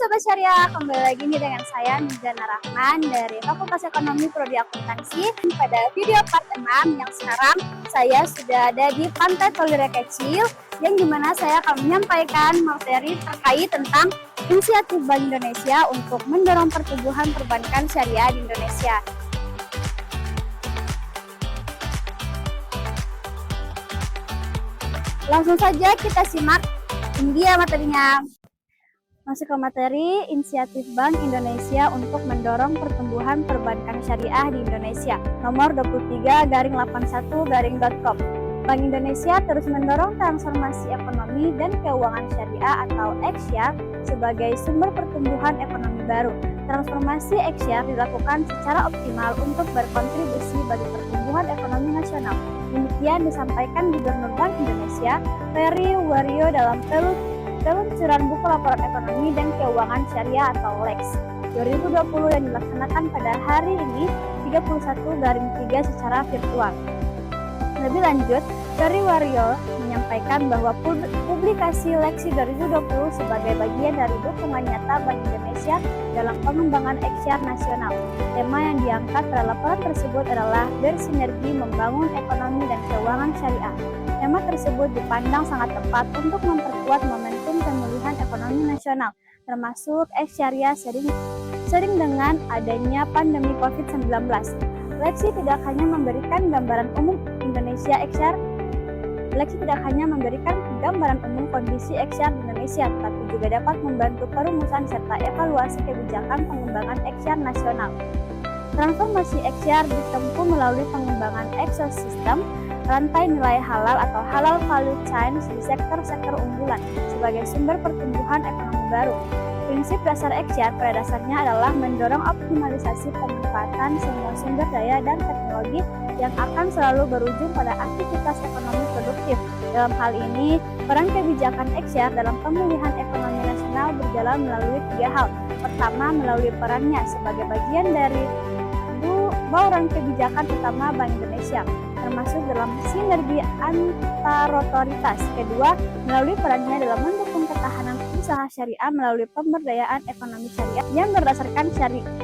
Sobat Syariah, kembali lagi nih dengan saya Nizana Rahman dari Fakultas Ekonomi Prodi Akuntansi. Pada video part 6 yang sekarang saya sudah ada di Pantai Tolire Kecil, yang dimana saya akan menyampaikan materi terkait tentang inisiatif Bank Indonesia untuk mendorong pertumbuhan perbankan syariah di Indonesia. Langsung saja kita simak, ini dia materinya. Masuk ke materi, inisiatif Bank Indonesia untuk mendorong pertumbuhan perbankan syariah di Indonesia, nomor 23-81-.com. Bank Indonesia terus mendorong transformasi ekonomi dan keuangan syariah atau Ex-Syar sebagai sumber pertumbuhan ekonomi baru. Transformasi Ex-Syar dilakukan secara optimal untuk berkontribusi bagi pertumbuhan ekonomi nasional. Demikian disampaikan Gubernur Bank Indonesia, Peri Warjio dalam peluncuran buku laporan ekonomi dan keuangan syariah atau LEX 2020 yang dilaksanakan pada hari ini 31/3 secara virtual. Lebih lanjut, Peri Warjio menyampaikan bahwa publikasi LEX 2020 sebagai bagian dari dukungan nyata Bank Indonesia dalam pengembangan Ex-Syar nasional. Tema yang diangkat pada laporan tersebut adalah bersinergi membangun ekonomi dan keuangan syariah. Tema tersebut dipandang sangat tepat untuk memperkuat momentum pemulihan ekonomi nasional, termasuk Ex-Syariah sering dengan adanya pandemi COVID-19. Leksi tidak hanya memberikan gambaran umum Indonesia Ex-Syar, Leksi tidak hanya memberikan gambaran umum kondisi Ex-Syar di Indonesia, tetapi juga dapat membantu perumusan serta evaluasi kebijakan pengembangan Ex-Syar nasional. Transformasi Ex-Syar ditempuh melalui pengembangan ekosistem rantai nilai halal atau halal value chain di sektor-sektor unggulan sebagai sumber pertumbuhan ekonomi baru. Prinsip dasar Ex-Syar pada dasarnya adalah mendorong optimalisasi pemanfaatan semua sumber daya dan teknologi yang akan selalu berujung pada aktivitas ekonomi produktif. Dalam hal ini, peran kebijakan Ex-Syar dalam pemulihan ekonomi nasional berjalan melalui 3 hal. Pertama, melalui perannya sebagai bagian dari bauran kebijakan utama Bank Indonesia, termasuk dalam sinergi antar otoritas. Kedua, melalui perannya dalam mendukung ketahanan usaha syariah melalui pemberdayaan ekonomi syariah yang berdasarkan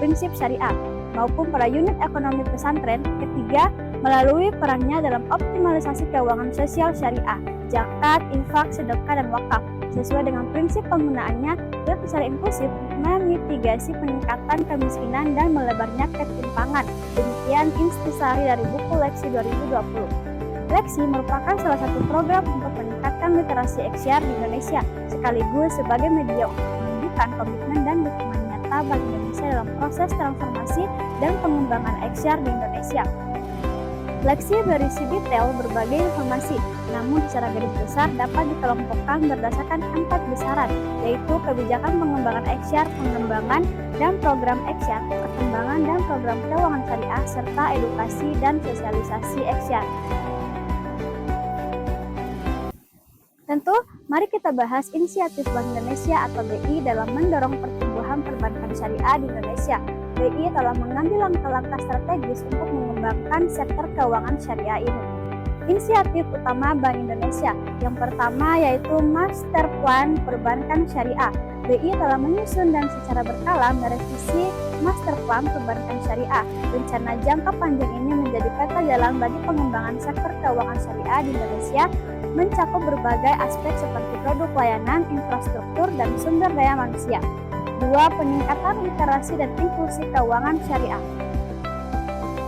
prinsip syariah maupun para unit ekonomi pesantren. Ketiga, melalui perannya dalam optimalisasi keuangan sosial syariah, zakat, infak, sedekah, dan wakaf sesuai dengan prinsip penggunaannya dan secara inklusif memitigasi peningkatan kemiskinan dan melebarnya ketimpangan. Demikian intisari dari buku Leksi 2020. Leksi merupakan salah satu program untuk meningkatkan literasi Ex-Syar di Indonesia, sekaligus sebagai media untuk menunjukkan komitmen dan dukungan nyata Bank Indonesia dalam proses transformasi dan pengembangan Ex-Syar di Indonesia. Leksi berisi detail berbagai informasi, namun secara garis besar dapat dikelompokkan berdasarkan 4 besaran, yaitu kebijakan pengembangan Ex-Syar, pengembangan dan program Ex-Syar, perkembangan dan program keuangan syariah, serta edukasi dan sosialisasi Ex-Syar. Tentu, mari kita bahas inisiatif Bank Indonesia atau BI dalam mendorong pertumbuhan perbankan syariah di Indonesia. BI telah mengambil langkah-langkah strategis untuk mengembangkan sektor keuangan syariah ini. Inisiatif utama Bank Indonesia yang pertama yaitu Master Plan Perbankan Syariah. BI telah menyusun dan secara berkala merevisi Master Plan Perbankan Syariah. Rencana jangka panjang ini menjadi peta jalan bagi pengembangan sektor keuangan syariah di Indonesia, mencakup berbagai aspek seperti produk layanan, infrastruktur, dan sumber daya manusia. 2. Peningkatan literasi dan inklusi keuangan syariah.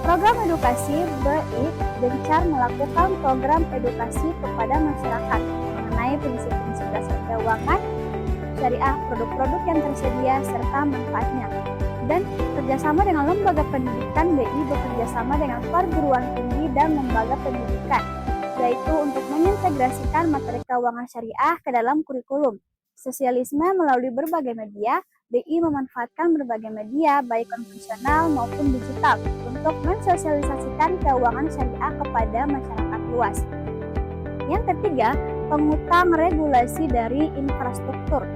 Program edukasi BI gencar melakukan program edukasi kepada masyarakat mengenai prinsip-prinsip dasar keuangan syariah, produk-produk yang tersedia, serta manfaatnya. Dan kerjasama dengan lembaga pendidikan, BI bekerjasama dengan perguruan tinggi dan lembaga pendidikan, yaitu untuk mengintegrasikan materi keuangan syariah ke dalam kurikulum. Sosialisme melalui berbagai media, BI memanfaatkan berbagai media baik konvensional maupun digital untuk mensosialisasikan keuangan syariah kepada masyarakat luas. Yang ketiga, pengutang regulasi dari infrastruktur.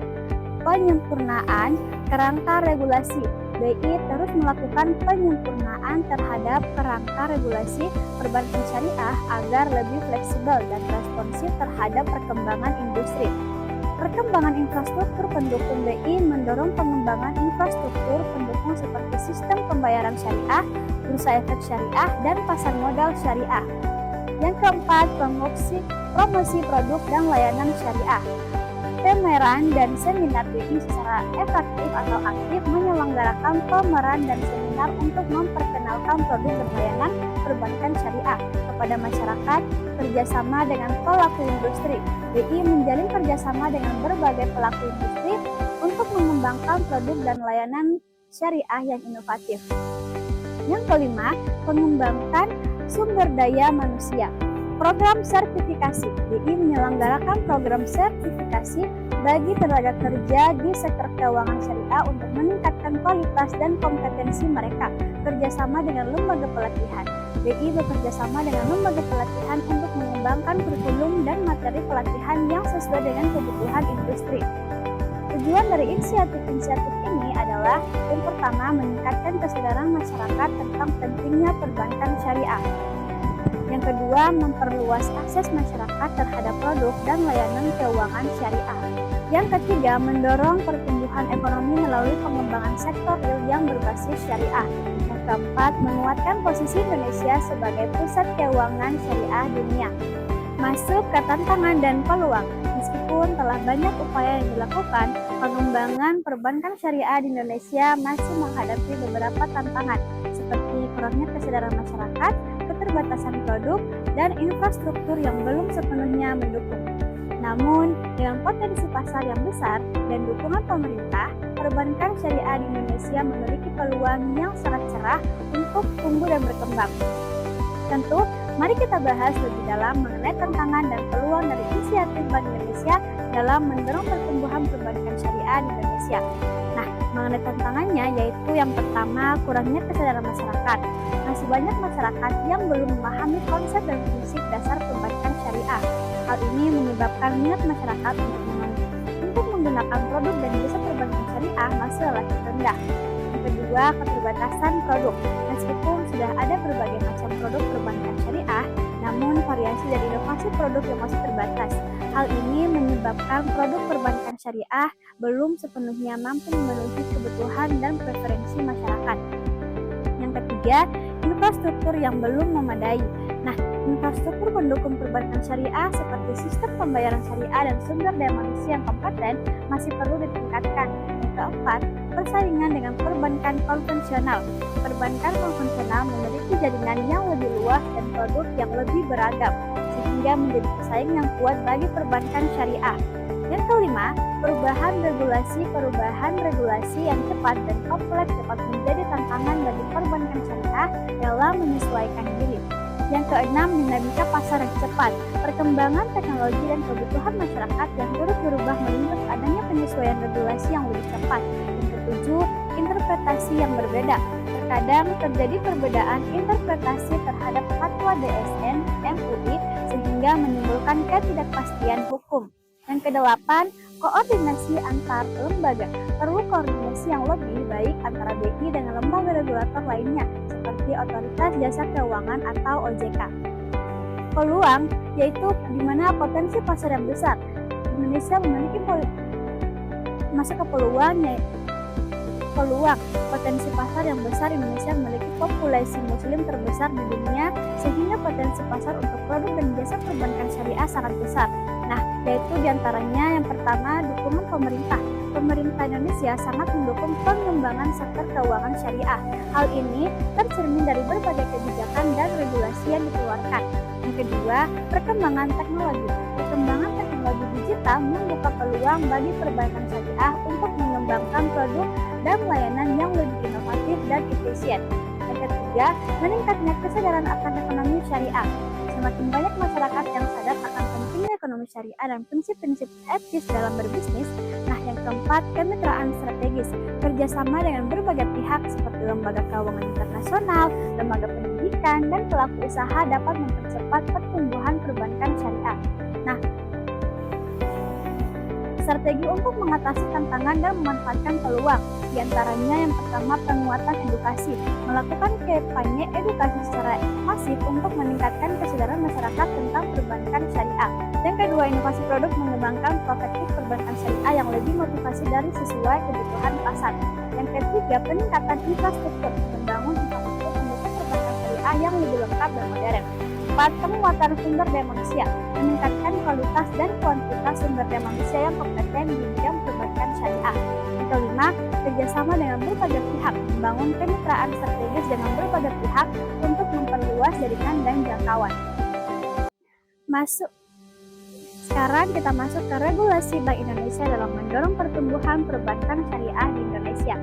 Penyempurnaan kerangka regulasi. BI terus melakukan penyempurnaan terhadap kerangka regulasi perbankan syariah agar lebih fleksibel dan responsif terhadap perkembangan industri. Perkembangan infrastruktur pendukung BI mendorong pengembangan infrastruktur pendukung seperti sistem pembayaran syariah, bursa efek syariah, dan pasar modal syariah. Yang keempat, promosi produk dan layanan syariah. Pameran dan seminar BI secara efektif atau aktif menyelenggarakan pameran dan seminar untuk memperkenalkan produk dan layanan perbankan syariah kepada masyarakat, kerjasama dengan pelaku industri. BI menjalin kerjasama dengan berbagai pelaku industri untuk mengembangkan produk dan layanan syariah yang inovatif. Yang kelima, mengembangkan sumber daya manusia. Program sertifikasi. BI menyelenggarakan program sertifikasi bagi tenaga kerja di sektor keuangan syariah untuk meningkatkan kualitas dan kompetensi mereka. Kerjasama dengan lembaga pelatihan. BI bekerjasama dengan lembaga pelatihan untuk mengembangkan kurikulum dan materi pelatihan yang sesuai dengan kebutuhan industri. Tujuan dari inisiatif-inisiatif ini adalah yang pertama, meningkatkan kesadaran masyarakat tentang pentingnya perbankan syariah. Yang kedua, memperluas akses masyarakat terhadap produk dan layanan keuangan syariah. Yang ketiga, mendorong pertumbuhan ekonomi melalui pengembangan sektor real yang berbasis syariah. Yang keempat, menguatkan posisi Indonesia sebagai pusat keuangan syariah dunia. Masuk ke tantangan dan peluang. Meskipun telah banyak upaya yang dilakukan, pengembangan perbankan syariah di Indonesia masih menghadapi beberapa tantangan, seperti kurangnya kesadaran masyarakat, keterbatasan produk, dan infrastruktur yang belum sepenuhnya mendukung. Namun, dengan potensi pasar yang besar dan dukungan pemerintah, perbankan syariah di Indonesia memiliki peluang yang sangat cerah untuk tumbuh dan berkembang. Tentu, mari kita bahas lebih dalam mengenai tantangan dan peluang dari inisiatif Bank Indonesia dalam mendorong pertumbuhan perbankan syariah di Indonesia. Nah, mengenai tantangannya yaitu yang pertama, kurangnya kesadaran masyarakat. Masih banyak masyarakat yang belum memahami konsep dan prinsip dasar perbankan syariah. Hal ini menyebabkan minat masyarakat untuk menggunakan produk dan jasa perbankan syariah masih relatif rendah. Yang kedua, keterbatasan produk. Meskipun sudah ada berbagai macam produk perbankan syariah, namun variasi dan inovasi produk yang masih terbatas. Hal ini menyebabkan produk perbankan syariah belum sepenuhnya mampu memenuhi kebutuhan dan preferensi masyarakat. Yang ketiga, infrastruktur yang belum memadai. Nah, infrastruktur pendukung perbankan syariah seperti sistem pembayaran syariah dan sumber daya manusia yang kompeten masih perlu ditingkatkan. Yang keempat, persaingan dengan perbankan konvensional. Perbankan konvensional memiliki jaringan yang lebih luas dan produk yang lebih beragam, sehingga menjadi pesaing yang kuat bagi perbankan syariah. Yang kelima, perubahan regulasi yang cepat dan kompleks dapat menjadi tantangan bagi perbankan syariah dalam menyesuaikan diri. Yang keenam, dinamika pasar yang cepat. Perkembangan teknologi dan kebutuhan masyarakat yang terus berubah menuntut adanya penyesuaian regulasi yang lebih cepat. Yang ketujuh, interpretasi yang berbeda. Terkadang terjadi perbedaan interpretasi terhadap fatwa DSN MUI sehingga menimbulkan ketidakpastian hukum. Yang kedelapan, koordinasi antar lembaga. Perlu koordinasi yang lebih baik antara BI dengan lembaga regulator lainnya seperti Otoritas Jasa Keuangan atau OJK. Peluang yaitu di mana potensi pasar yang besar. Indonesia memiliki masuk ke peluang potensi pasar yang besar. Indonesia memiliki populasi muslim terbesar di dunia sehingga potensi pasar untuk produk dan jasa perbankan syariah sangat besar. Nah, yaitu diantaranya yang pertama, dukungan pemerintah. Pemerintah Indonesia sangat mendukung pengembangan sektor keuangan syariah. Hal ini tercermin dari berbagai kebijakan dan regulasi yang dikeluarkan. Yang kedua, perkembangan teknologi. Perkembangan teknologi digital membuka peluang bagi perbankan syariah untuk mengembangkan produk dan layanan yang lebih inovatif dan efisien. Yang ketiga, meningkatnya kesadaran akan ekonomi syariah. Semakin banyak masyarakat yang sadar akan pentingnya ekonomi syariah dan prinsip-prinsip etis dalam berbisnis. Nah, yang keempat, kemitraan strategis. Kerjasama dengan berbagai pihak seperti lembaga keuangan internasional, lembaga pendidikan, dan pelaku usaha dapat mempercepat pertumbuhan perbankan syariah. Nah, strategi untuk mengatasi tantangan dan memanfaatkan peluang. Di antaranya yang pertama, penguatan edukasi. Melakukan kampanye edukasi secara masif untuk meningkatkan kesadaran masyarakat tentang perbankan syariah. Yang kedua, inovasi produk, mengembangkan prospektif perbankan syariah yang lebih motivasi dari sesuai kebutuhan pasar. Yang ketiga, peningkatan infrastruktur, membangun infrastruktur pendukung perbankan syariah yang lebih lengkap dan modern. 4. Penguatan sumber daya manusia, meningkatkan kualitas dan kuantitas sumber daya manusia yang kompeten di bidang perbankan syariah. Yang kelima, kerjasama dengan berbagai pihak, membangun kemitraan strategis dengan berbagai pihak untuk memperluas jaringan dan jangkauan. Sekarang kita masuk ke regulasi Bank Indonesia dalam mendorong pertumbuhan perbankan syariah di Indonesia.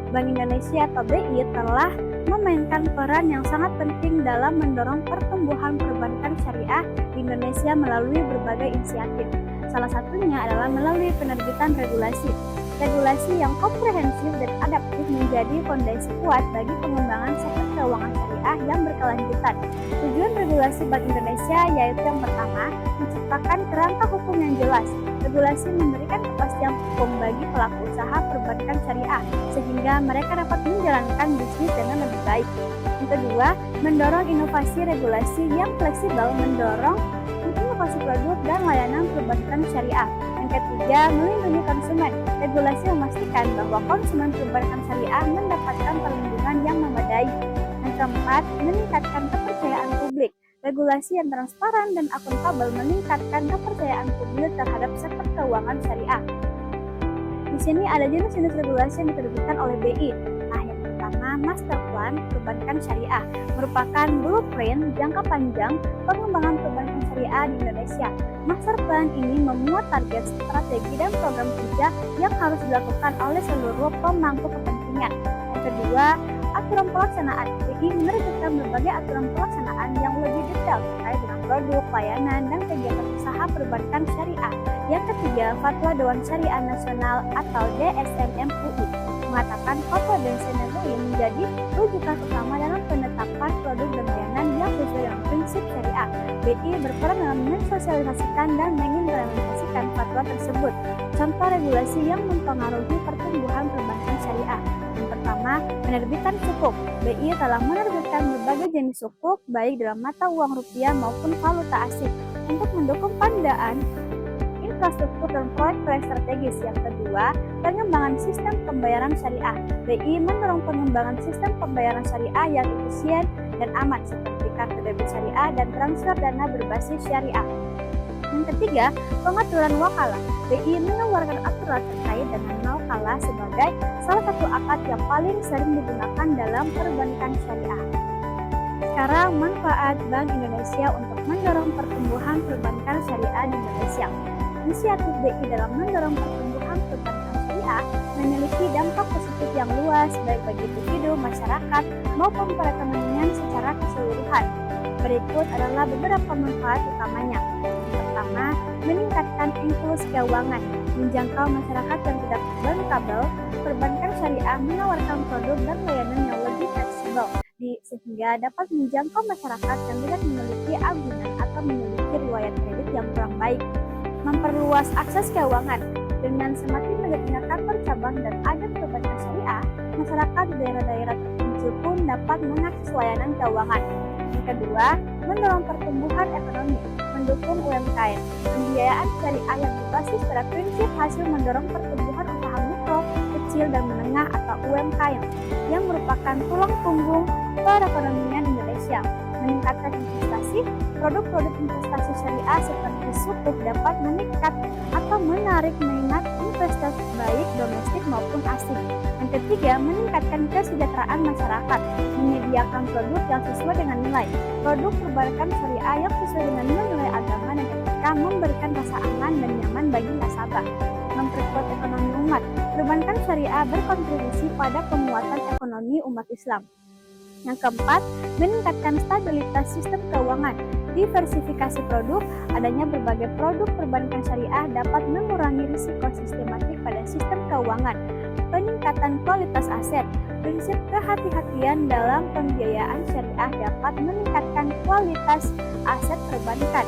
Bank Indonesia atau BI telah memainkan peran yang sangat penting dalam mendorong pertumbuhan perbankan syariah di Indonesia melalui berbagai inisiatif. Salah satunya adalah melalui penerbitan regulasi. Regulasi yang komprehensif dan adaptif menjadi fondasi kuat bagi pengembangan sektor keuangan syariah yang berkelanjutan. Tujuan regulasi Bank Indonesia yaitu yang pertama, menciptakan kerangka hukum yang jelas. Regulasi memberikan kepastian hukum bagi pelaku usaha perbankan syariah sehingga mereka dapat menjalankan bisnis dengan lebih baik. Yang kedua, mendorong inovasi regulasi yang fleksibel, mendorong inovasi produk dan layanan perbankan syariah. Yang ketiga, melindungi konsumen. Regulasi memastikan bahwa konsumen perbankan syariah mendapatkan perlindungan yang memadai. Yang keempat, meningkatkan kepercayaan publik. Regulasi yang transparan dan akuntabel meningkatkan kepercayaan publik terhadap sektor keuangan syariah. Di sini ada jenis-jenis regulasi yang diterbitkan oleh BI. Nah, yang pertama, Master Plan Perbankan Syariah merupakan blueprint jangka panjang pengembangan perbankan syariah di Indonesia. Master Plan ini memuat target, strategi, dan program kerja yang harus dilakukan oleh seluruh pemangku kepentingan. Yang kedua, aturan pelaksanaan. BI menerbitkan berbagai aturan pelaksanaan yang lebih detail terkait dengan produk, layanan, dan kegiatan usaha perbankan syariah. Yang ketiga, Fatwa Dewan Syariah Nasional atau DSM MUI mengatakan Fatwa DSM MUI menjadi rujukan utama dalam penetapan produk dan layanan yang sesuai dengan prinsip syariah. BI berperan dalam mensosialisasikan dan mengimplementasikan fatwa tersebut. Contoh regulasi yang mempengaruhi pertumbuhan perbankan syariah. Yang pertama, penerbitan sukuk. BI telah menerbitkan berbagai jenis sukuk baik dalam mata uang rupiah maupun valuta asing untuk mendukung pendanaan infrastruktur dan proyek-proyek strategis. Yang kedua, pengembangan sistem pembayaran syariah. BI mendorong pengembangan sistem pembayaran syariah yang efisien dan aman seperti kartu debit syariah dan transfer dana berbasis syariah. Yang ketiga, pengaturan wakalah. BI mengeluarkan aturan terkait dengan wakalah sebagai salah satu akad yang paling sering digunakan dalam perbankan syariah. Sekarang, manfaat Bank Indonesia untuk mendorong pertumbuhan perbankan syariah di Indonesia. Inisiatif BI dalam mendorong pertumbuhan perbankan syariah memiliki dampak positif yang luas baik bagi individu, masyarakat, maupun perekonomian secara keseluruhan. Berikut adalah beberapa manfaat utamanya. Yang pertama, meningkatkan inklusi keuangan, menjangkau masyarakat yang tidak bankable. Perbankan syariah menawarkan produk dan layanan yang lebih fleksibel, sehingga dapat menjangkau masyarakat yang tidak memiliki agunan atau memiliki riwayat kredit yang kurang baik. Memperluas akses keuangan. Dengan semakin banyaknya kantor cabang dan agen perbankan syariah, masyarakat di daerah-daerah terpencil pun dapat mengakses layanan keuangan. Yang kedua, mendorong pertumbuhan ekonomi, mendukung UMKM. Pembiayaan syariah yang berbasis pada prinsip hasil mendorong pertumbuhan usaha mikro, kecil, dan menengah atau UMKM yang merupakan tulang punggung perekonomian Indonesia. Meningkatkan investasi. Produk-produk investasi syariah seperti sukuk dapat meningkat atau menarik minat investor baik domestik maupun asing. Yang ketiga, meningkatkan kesejahteraan masyarakat, menyediakan produk yang sesuai dengan nilai. Produk perbankan syariah yang sesuai dengan nilai agama dan etika memberikan rasa aman dan nyaman bagi nasabah. Memperkuat ekonomi umat. Perbankan syariah berkontribusi pada penguatan ekonomi umat Islam. Yang keempat, meningkatkan stabilitas sistem keuangan. Diversifikasi produk, adanya berbagai produk perbankan syariah dapat mengurangi risiko sistematik pada sistem keuangan. Peningkatan kualitas aset. Prinsip kehati-hatian dalam pembiayaan syariah dapat meningkatkan kualitas aset perbankan.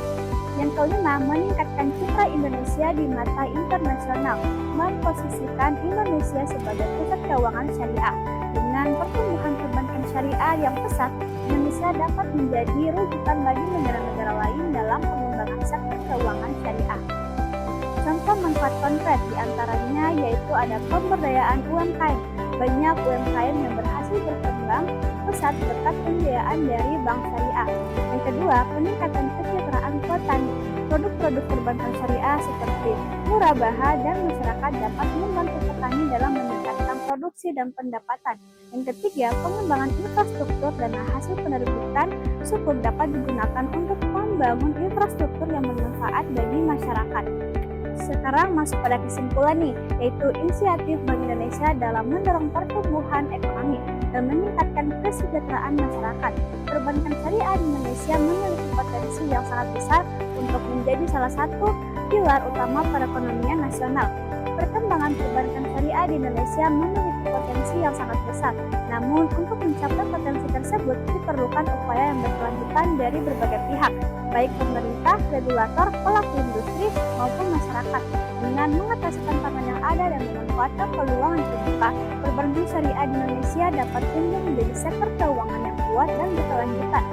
Yang kelima, meningkatkan citra Indonesia di mata internasional, memposisikan Indonesia sebagai pusat keuangan syariah. Dengan pertumbuhan perbankan syariah yang pesat, Indonesia dapat menjadi rujukan bagi negara-negara lain dalam pengembangan sektor keuangan syariah. Contoh manfaat konkret diantaranya yaitu ada pemberdayaan UMKM. Banyak UMKM yang berhasil berkembang pesat berkat pembiayaan dari bank syariah. Yang kedua, peningkatan kesejahteraan petani. Produk-produk perbankan syariah seperti murabaha dan masyarakat dapat membantu petani dalam meningkatkan produksi dan pendapatan. Yang ketiga, pengembangan infrastruktur dan hasil penerbitan sukuk dapat digunakan untuk membangun infrastruktur yang bermanfaat bagi masyarakat. Sekarang masuk pada kesimpulan nih, yaitu inisiatif Bank Indonesia dalam mendorong pertumbuhan ekonomi dan meningkatkan kesejahteraan masyarakat. Perbankan syariah di Indonesia memiliki potensi yang sangat besar untuk menjadi salah satu pilar utama perekonomian nasional. Perkembangan perbankan syariah di Indonesia memiliki potensi yang sangat besar. Namun, untuk mencapai potensi tersebut diperlukan upaya yang berkelanjutan dari berbagai pihak, baik pemerintah, regulator, pelaku industri, maupun masyarakat. Dengan mengatasi tantangan yang ada dan memanfaatkan peluang yang terbuka, perbankan syariah di Indonesia dapat tumbuh menjadi sektor keuangan yang kuat dan berkelanjutan.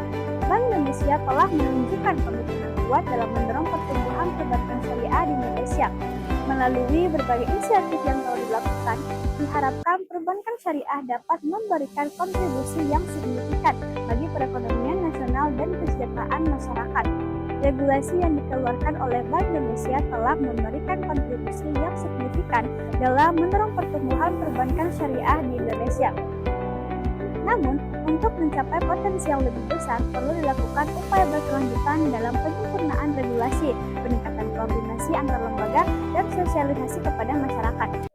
Bank Indonesia telah menunjukkan komitmen kuat dalam mendorong pertumbuhan perbankan syariah di Indonesia. Melalui berbagai inisiatif yang telah dilakukan, diharapkan perbankan syariah dapat memberikan kontribusi yang signifikan bagi perekonomian nasional dan kesejahteraan masyarakat. Regulasi yang dikeluarkan oleh Bank Indonesia telah memberikan kontribusi yang signifikan dalam mendorong pertumbuhan perbankan syariah di Indonesia. Namun, untuk mencapai potensi yang lebih besar, perlu dilakukan upaya berkelanjutan dalam penyempurnaan regulasi, peningkatan koordinasi antar lembaga, dan sosialisasi kepada masyarakat.